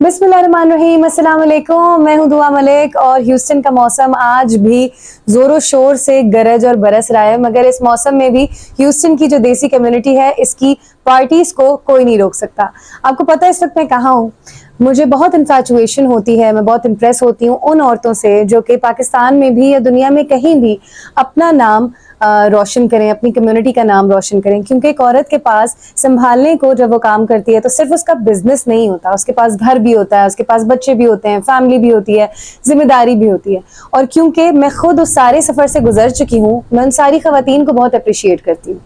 बिस्मिल्लाहिर्रहमानिर्रहीम, अस्सलाम वालेकुम। मैं हूं दुआ मलिक और ह्यूस्टन का मौसम आज भी जोरों शोर से गरज और बरस रहा है। मगर इस मौसम में भी ह्यूस्टन की जो देसी कम्युनिटी है, इसकी पार्टीज को कोई नहीं रोक सकता। आपको पता है इस वक्त मैं कहाँ हूँ? मुझे बहुत इन्फैचुएशन होती है, मैं बहुत इम्प्रेस होती हूँ उन औरतों से जो कि पाकिस्तान में भी या दुनिया में कहीं भी अपना नाम रोशन करें, अपनी कम्युनिटी का नाम रोशन करें। क्योंकि एक औरत के पास संभालने को जब वो काम करती है तो सिर्फ उसका बिजनेस नहीं होता, उसके पास घर भी होता है, उसके पास बच्चे भी होते हैं, फैमिली भी होती है, जिम्मेदारी भी होती है। और क्योंकि मैं खुद उस सारे सफ़र से गुजर चुकी हूँ, मैं उन सारी ख़वातीन को बहुत अप्रिशिएट करती हूँ।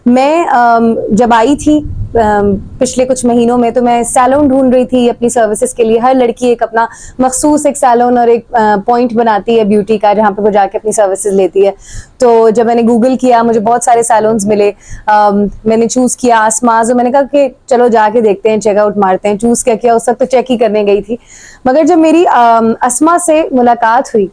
मैं जब आई थी पिछले कुछ महीनों में, तो मैं सैलून ढूंढ रही थी अपनी सर्विसेज के लिए। हर लड़की एक अपना मखसूस एक सैलून और एक पॉइंट बनाती है ब्यूटी का, जहाँ पे वो जाके अपनी सर्विसेज लेती है। तो जब मैंने गूगल किया, मुझे बहुत सारे सैलून्स मिले। मैंने चूज़ किया आसमाज, और मैंने कहा कि चलो जाके देखते हैं, चेकआउट मारते हैं। चूज़ क्या किया, उस वक्त तो चेक ही करने गई थी। मगर जब मेरी अस्मा से मुलाकात हुई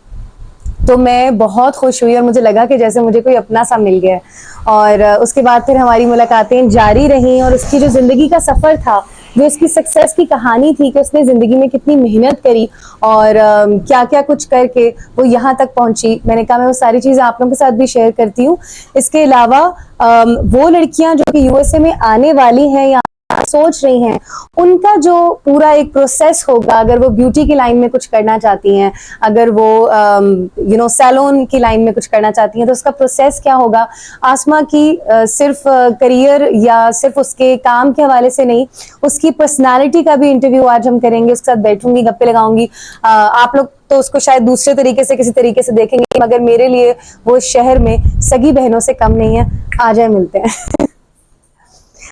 तो मैं बहुत खुश हुई और मुझे लगा कि जैसे मुझे कोई अपना सा मिल गया। और उसके बाद फिर हमारी मुलाकातें जारी रहीं, और उसकी जो ज़िंदगी का सफ़र था, जो उसकी सक्सेस की कहानी थी कि उसने ज़िंदगी में कितनी मेहनत करी और क्या क्या कुछ करके वो यहाँ तक पहुँची, मैंने कहा मैं वो सारी चीज़ें आप लोगों के साथ भी शेयर करती हूँ। इसके अलावा वो लड़कियाँ जो कि यूएसए में आने वाली हैं या सोच रही हैं, उनका जो पूरा एक प्रोसेस होगा, अगर वो ब्यूटी की लाइन में कुछ करना चाहती हैं, अगर वो सैलून की लाइन में कुछ करना चाहती हैं, तो उसका प्रोसेस क्या होगा। आसमा की सिर्फ करियर या सिर्फ उसके काम के हवाले से नहीं, उसकी पर्सनालिटी का भी इंटरव्यू आज हम करेंगे। उसके साथ बैठूंगी, गप्पे लगाऊंगी। आप लोग तो उसको शायद दूसरे तरीके से, किसी तरीके से देखेंगे, मगर मेरे लिए वो शहर में सगी बहनों से कम नहीं है। आ जाए, मिलते हैं।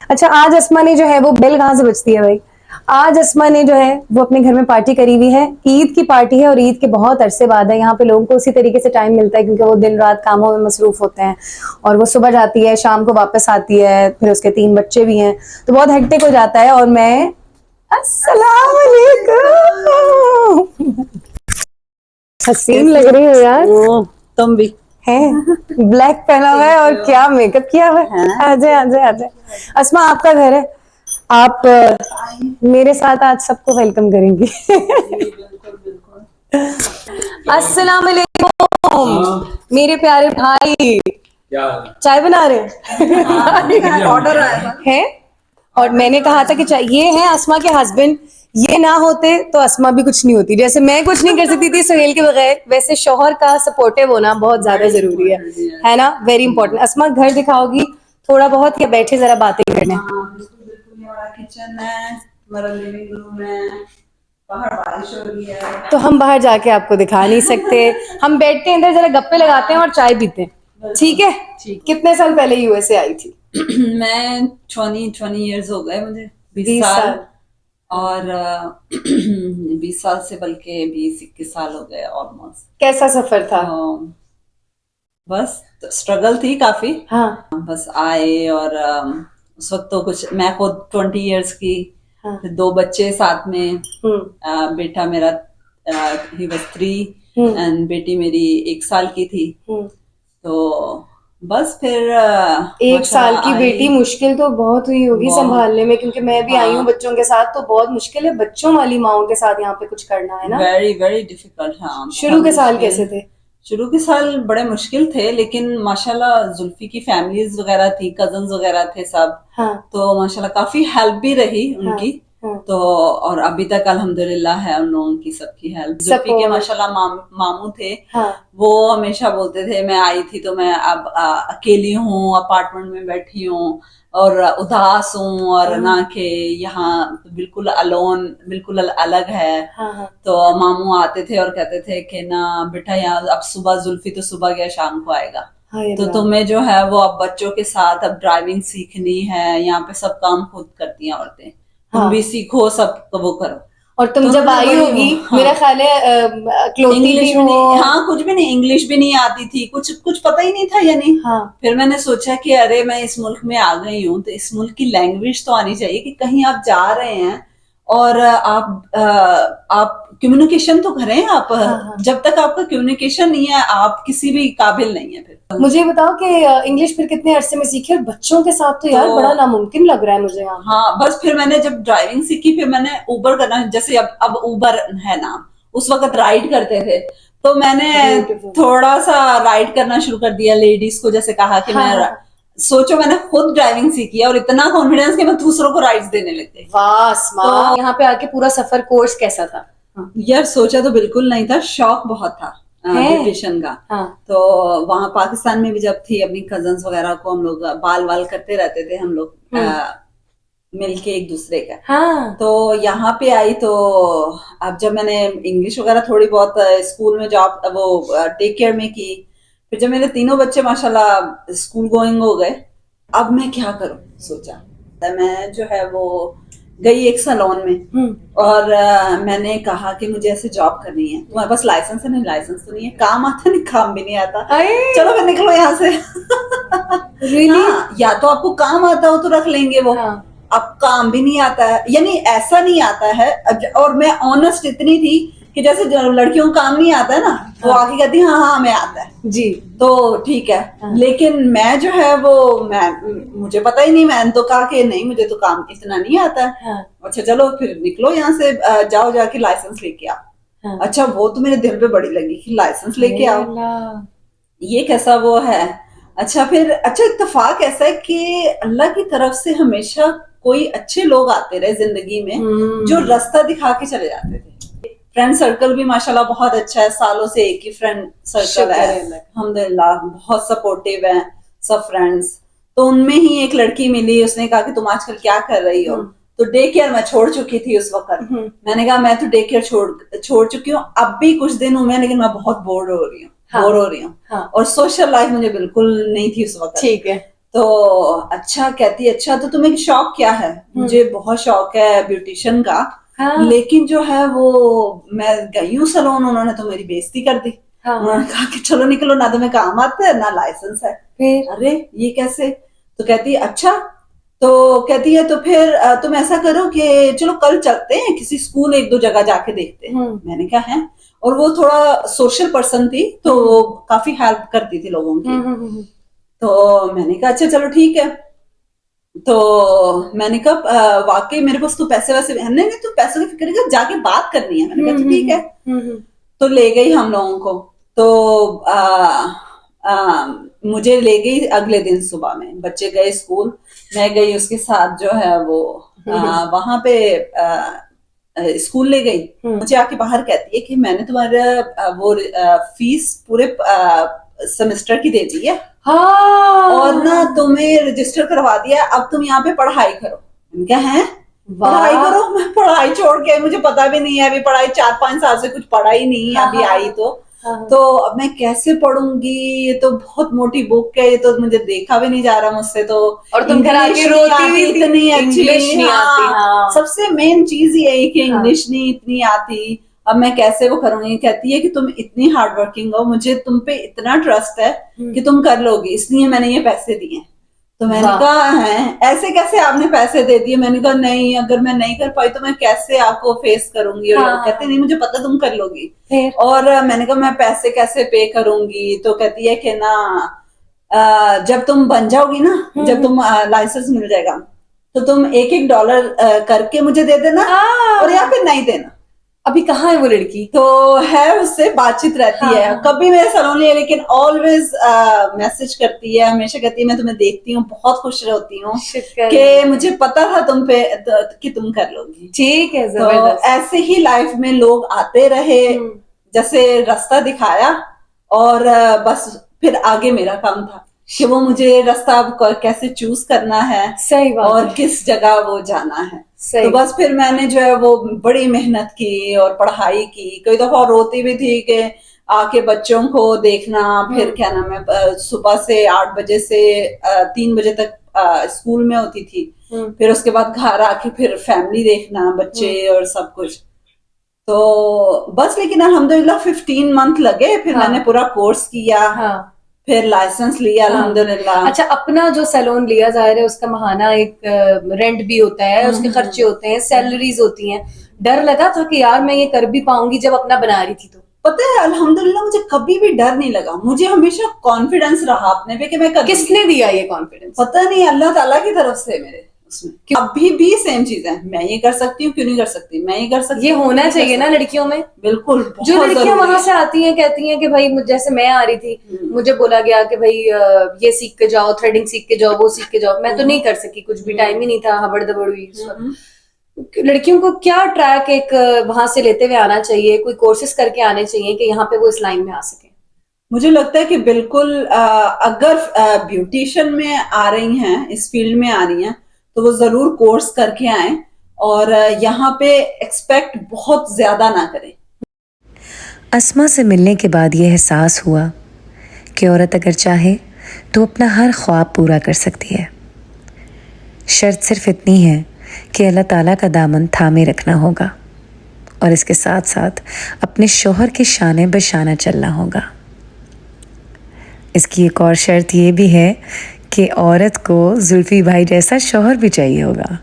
अच्छा, आज अस्मा ने जो है वो बेल कहाँ से बजती है भाई? आज अस्मा ने जो है वो अपने घर में पार्टी करी हुई है। ईद की पार्टी है और ईद के बहुत अरसे बाद है। यहाँ पे लोगों को उसी तरीके से टाइम मिलता है क्योंकि वो दिन रात कामों में मसरूफ होते हैं, और वो सुबह जाती है, शाम को वापस आती है, फिर उसके 3 बच्चे भी हैं, तो बहुत हेक्टिक हो जाता है। और मैं अस्सलाम वालेकुम। हसीन लग रही हो यार। तुम भी है, ब्लैक पहना हुआ है और क्या मेकअप किया हुआ है। आजे आजे आजे। अस्मा, आपका घर है, आप मेरे साथ आज सबको वेलकम करेंगी। अस्सलाम वालेकुम मेरे प्यारे भाई, चाय बना रहे हैं? ऑर्डर आया है। और मैंने कहा था कि ये है अस्मा के हस्बैंड, ये ना होते तो अस्मा भी कुछ नहीं होती। जैसे मैं कुछ नहीं कर सकती थी सुहेल के बगैर, वैसे शौहर का सपोर्टिव होना बहुत ज्यादा जरूरी है ना? Very important. अस्मा, घर दिखाओगी थोड़ा बहुत या बैठे जरा बातें करने? हमारा किचन है, हमारा लिविंग रूम है, बाहर बारिश हो रही है तो हम बाहर जाके आपको दिखा नहीं सकते। हम बैठते हैं इधर, जरा गप्पे लगाते हैं और चाय पीते हैं, ठीक है? कितने साल पहले यूएसए आई थी? मैं 20 इयर्स हो गए मुझे, 20 20 साल। साल। और 20 साल से बल्कि 20-21 साल हो गए ऑलमोस्ट। कैसा सफर था? बस स्ट्रगल थी काफी। हाँ बस आए और उस वक्त तो कुछ, मैं खुद 20 इयर्स की, हाँ। 2 बच्चे साथ में। बेटा मेरा ही वाज 3 एंड बेटी मेरी 1 साल की थी। तो बस फिर 1 साल की बेटी मुश्किल तो बहुत हुई होगी संभालने में, क्योंकि मैं भी आई हूँ बच्चों के साथ, तो बहुत मुश्किल है बच्चों वाली माओं के साथ यहाँ पे कुछ करना, है ना? Very very difficult. हाँ, शुरू के साल कैसे थे? शुरू के साल बड़े मुश्किल थे, लेकिन माशाल्लाह जुल्फी की फैमिलीज वगैरह थी, कजन्स वगैरह थे सब। हाँ। तो माशाल्लाह काफी हेल्प भी रही उनकी। हाँ। तो और अभी तक अल्हम्दुलिल्लाह है उन लोगों की सबकी हेल्प। जुल्फी के माशाल्लाह मामू थे। हाँ। वो हमेशा बोलते थे, मैं आई थी तो मैं अब अकेली हूँ, अपार्टमेंट में बैठी हूँ और उदास हूँ, और ना कि यहाँ बिल्कुल अलोन, बिल्कुल अलग है। हाँ। तो मामू आते थे और कहते थे कि ना बेटा, यहाँ अब सुबह जुल्फी तो सुबह गया शाम को आएगा। तो तुम्हें जो है वो अब बच्चों के साथ अब ड्राइविंग सीखनी है, यहाँ पे सब काम खुद करती हैं औरतें। तुम भी सीखो, सब वो करो। और तुम जब आई होगी, मेरा ख्याल है इंग्लिश भी नहीं, हाँ कुछ भी नहीं, इंग्लिश भी नहीं आती थी, कुछ पता ही नहीं था यानी। हाँ। फिर मैंने सोचा कि अरे मैं इस मुल्क में आ गई हूँ तो इस मुल्क की लैंग्वेज तो आनी चाहिए, कि कहीं आप जा रहे हैं और आप कम्युनिकेशन तो करें आप। जब तक आपका कम्युनिकेशन नहीं है आप किसी भी काबिल नहीं है फिर। मुझे बताओ कि इंग्लिश फिर कितने अरसे में सीखी, और बच्चों के साथ तो यार बड़ा नामुमकिन लग रहा है मुझे यहाँ। हाँ बस फिर मैंने जब ड्राइविंग सीखी फिर मैंने उबर करना, जैसे अब उबर है नाम, उस वक्त राइड करते थे तो मैंने थोड़ा सा राइड करना शुरू कर दिया लेडीज को, जैसे कहा कि मैं सोचो मैंने खुद ड्राइविंग सीखी है और इतना कॉन्फिडेंस कि मैं दूसरों को राइड्स देने लग गई। तो यहाँ पे आके पूरा सफर कोर्स कैसा था? यार सोचा तो बिल्कुल नहीं था, शौक बहुत था ब्यूटिशियन का। तो वहां पाकिस्तान में भी जब थी अपनी कजन्स वगैरह को हम लोग बाल वाल करते रहते थे हम लोग मिलके एक दूसरे का। तो यहाँ पे आई तो अब जब मैंने इंग्लिश वगैरह थोड़ी बहुत स्कूल में जॉब वो टेक केयर में की, फिर जब मेरे तीनों बच्चे माशाल्लाह स्कूल गोइंग हो गए, अब मैं क्या करूं सोचा। मैं जो है वो गई एक सैलून में और मैंने कहा कि मुझे ऐसे जॉब करनी है। तुम्हारे पास लाइसेंस है? नहीं लाइसेंस तो नहीं है। काम आता नहीं? काम भी नहीं आता। चलो फिर निकलो यहाँ से। हाँ, या तो आपको काम आता हो तो रख लेंगे वो। अब काम भी नहीं आता है, यानी ऐसा नहीं आता है। और मैं ऑनेस्ट इतनी थी कि जैसे लड़कियों को काम नहीं आता है ना, वो आगे कहती हाँ हाँ हमें आता है जी, तो ठीक है। लेकिन मैं जो है वो मुझे पता ही नहीं, मैंने तो कहा कि नहीं मुझे तो काम इतना नहीं आता है। अच्छा चलो फिर निकलो यहाँ से, जाओ जाके लाइसेंस लेके आओ। अच्छा वो तो मेरे दिल पे बड़ी लगी कि लाइसेंस लेके आओ, ये कैसा वो है। अच्छा फिर अच्छा इत्तेफाक ऐसा है कि अल्लाह की तरफ से हमेशा कोई अच्छे लोग आते रहे जिंदगी में जो रास्ता दिखा के चले जाते थे। फ्रेंड सर्कल भी माशाल्लाह बहुत अच्छा है, सालों से एक ही फ्रेंड सर्कल है अल्हम्दुलिल्लाह, बहुत सपोर्टिव है सब फ्रेंड्स। तो उनमें ही एक लड़की मिली, उसने कहा कि तुम आजकल क्या कर रही हो? तो डे केयर मैं छोड़ चुकी थी उस वक्त। मैंने कहा मैं तो डे केयर छोड़ चुकी हूँ, अब भी कुछ दिन हुए लेकिन मैं बहुत बोर हो रही हूँ। और सोशल लाइफ मुझे बिल्कुल नहीं थी उस वक्त। ठीक है। तो अच्छा कहती अच्छा तो तुम्हें शौक क्या है? मुझे बहुत शौक है ब्यूटिशियन का। लेकिन जो है वो मैं गई हूँ सैलून, उन्होंने तो मेरी बेइज्जती कर दी। उन्होंने कहा कि चलो निकलो, ना तुम्हें काम आता है ना लाइसेंस है। अरे ये कैसे? तो कहती है अच्छा, तो कहती है तो फिर तुम ऐसा करो कि चलो कल चलते हैं किसी स्कूल, एक दो जगह जाके देखते हैं। मैंने कहा है, और वो थोड़ा सोशल पर्सन थी तो वो काफी हेल्प करती थी लोगों की। तो मैंने कहा अच्छा चलो ठीक है। तो मैंने कहा वाकई मेरे पास तो पैसे वैसे नहीं तो पैसों की फिक्र कर, जाके बात करनी है। मैंने कहा ठीक है। तो ले गई हम लोगों को। तो मुझे ले गई अगले दिन सुबह में, बच्चे गए स्कूल, मैं गई उसके साथ जो है वो वहां पे स्कूल ले गई। मुझे आके बाहर कहती है कि मैंने तुम्हारा वो फीस पूरे सेमेस्टर की दे दी है और ना तुम्हें रजिस्टर करवा दिया, अब तुम यहाँ पे पढ़ाई करो। क्या है? पढ़ाई करो? मैं पढ़ाई छोड़ के, मुझे पता भी नहीं है अभी, पढ़ाई 4-5 साल से कुछ पढ़ा ही नहीं है। अभी आई तो अब मैं कैसे पढ़ूंगी? ये तो बहुत मोटी बुक है, ये तो मुझे देखा भी नहीं जा रहा मुझसे। तो और तुम घर आके रोती भी इतनी अच्छी इंग्लिश नहीं आती। सबसे मेन चीज यही कि इंग्लिश नहीं इतनी आती, अब मैं कैसे वो करूंगी? कहती है कि तुम इतनी हार्ड वर्किंग हो, मुझे तुम पे इतना ट्रस्ट है कि तुम कर लोगी, इसलिए मैंने ये पैसे दिए। तो मैंने कहा है ऐसे कैसे आपने पैसे दे दिए? मैंने कहा नहीं, अगर मैं नहीं कर पाई तो मैं कैसे आपको फेस करूंगी? और कहते नहीं मुझे पता तुम कर लोगी। और मैंने कहा मैं पैसे कैसे पे करूंगी? तो कहती है कि ना जब तुम बन जाओगी ना, जब तुम लाइसेंस मिल जाएगा तो तुम $1 करके मुझे दे देना और या फिर नहीं देना। अभी कहाँ है वो लड़की? तो है, उससे बातचीत रहती है। कभी मेरे सैलून नहीं है लेकिन ऑलवेज मैसेज करती है, हमेशा कहती है मैं तुम्हें देखती हूँ बहुत खुश रहती हूँ कि मुझे पता था तुम पे कि तुम कर लोगी। ठीक है, तो ऐसे ही लाइफ में लोग आते रहे, जैसे रास्ता दिखाया और बस फिर आगे मेरा काम था कि वो मुझे रास्ता कैसे चूज करना है, सही बात और किस जगह वो जाना है। तो बस फिर मैंने जो है वो बड़ी मेहनत की और पढ़ाई की। कई दफा रोती भी थी कि आके बच्चों को देखना, फिर क्या नाम है सुबह से 8 बजे से 3 बजे तक स्कूल में होती थी, फिर उसके बाद घर आके फिर फैमिली देखना, बच्चे और सब कुछ। तो बस लेकिन अल्हम्दुलिल्लाह 15 मंथ लगे, फिर मैंने पूरा कोर्स किया। फिर लाइसेंस लिया अल्हम्दुलिल्लाह। अच्छा, अपना जो सैलून लिया, जाहिर है उसका महाना एक रेंट भी होता है, उसके खर्चे होते हैं, सैलरीज होती हैं। डर लगा था कि यार मैं ये कर भी पाऊंगी जब अपना बना रही थी तो? पता है अल्हम्दुलिल्लाह मुझे कभी भी डर नहीं लगा, मुझे हमेशा कॉन्फिडेंस रहा अपने पे कि मैं कर। किसने दिया ये कॉन्फिडेंस? पता नहीं, अल्लाह ताला की तरफ से मेरे उसमें। अभी भी सेम चीज है, मैं ये कर सकती हूँ, क्यों नहीं कर सकती, मैं ये कर सकती ये हूँ, होना क्यों नहीं कर चाहिए ना सकती? लड़कियों में। बिल्कुल, जो बहुत लड़कियां जरूरी वहां है। से आती हैं कहती हैं कि भाई जैसे मैं आ रही थी, मुझे बोला गया कि भाई ये सीख के जाओ, थ्रेडिंग सीख के जाओ, वो सीख के जाओ। मैं तो नहीं कर सकी, कुछ भी टाइम ही नहीं था, हबड़ दबड़ हुई उस वक्त। लड़कियों को क्या ट्रैक एक वहां से लेते हुए आना चाहिए, कोई कोर्सेज करके आने चाहिए कि यहाँ पे वो इस लाइन में आ सके? मुझे लगता है कि बिल्कुल अगर ब्यूटिशियन में आ रही हैं, इस फील्ड में आ रही हैं, तो वो जरूर कोर्स करके आए और यहाँ पे एक्सपेक्ट बहुत ज्यादा ना करें। अस्मा से मिलने के बाद ये एहसास हुआ कि औरत अगर चाहे तो अपना हर ख्वाब पूरा कर सकती है। शर्त सिर्फ इतनी है कि अल्लाह ताला का दामन थामे रखना होगा और इसके साथ साथ अपने शौहर के शाने बशाना चलना होगा। इसकी एक और शर्त ये भी है कि औरत को जुल्फी भाई जैसा शौहर भी चाहिए होगा,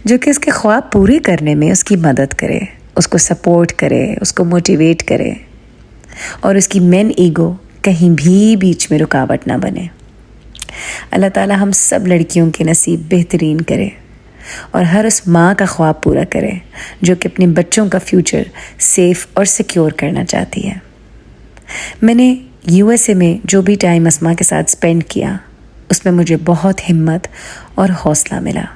जो कि उसके ख्वाब पूरे करने में उसकी मदद करे, उसको सपोर्ट करे, उसको मोटिवेट करे और उसकी मेन ईगो कहीं भी बीच में रुकावट ना बने। अल्लाह ताला हम सब लड़कियों के नसीब बेहतरीन करे और हर उस माँ का ख्वाब पूरा करे जो कि अपने बच्चों का फ्यूचर सेफ और सिक्योर करना चाहती है। मैंने यूएसए में जो भी टाइम अस्मा के साथ स्पेंड किया, उसमें मुझे बहुत हिम्मत और हौसला मिला।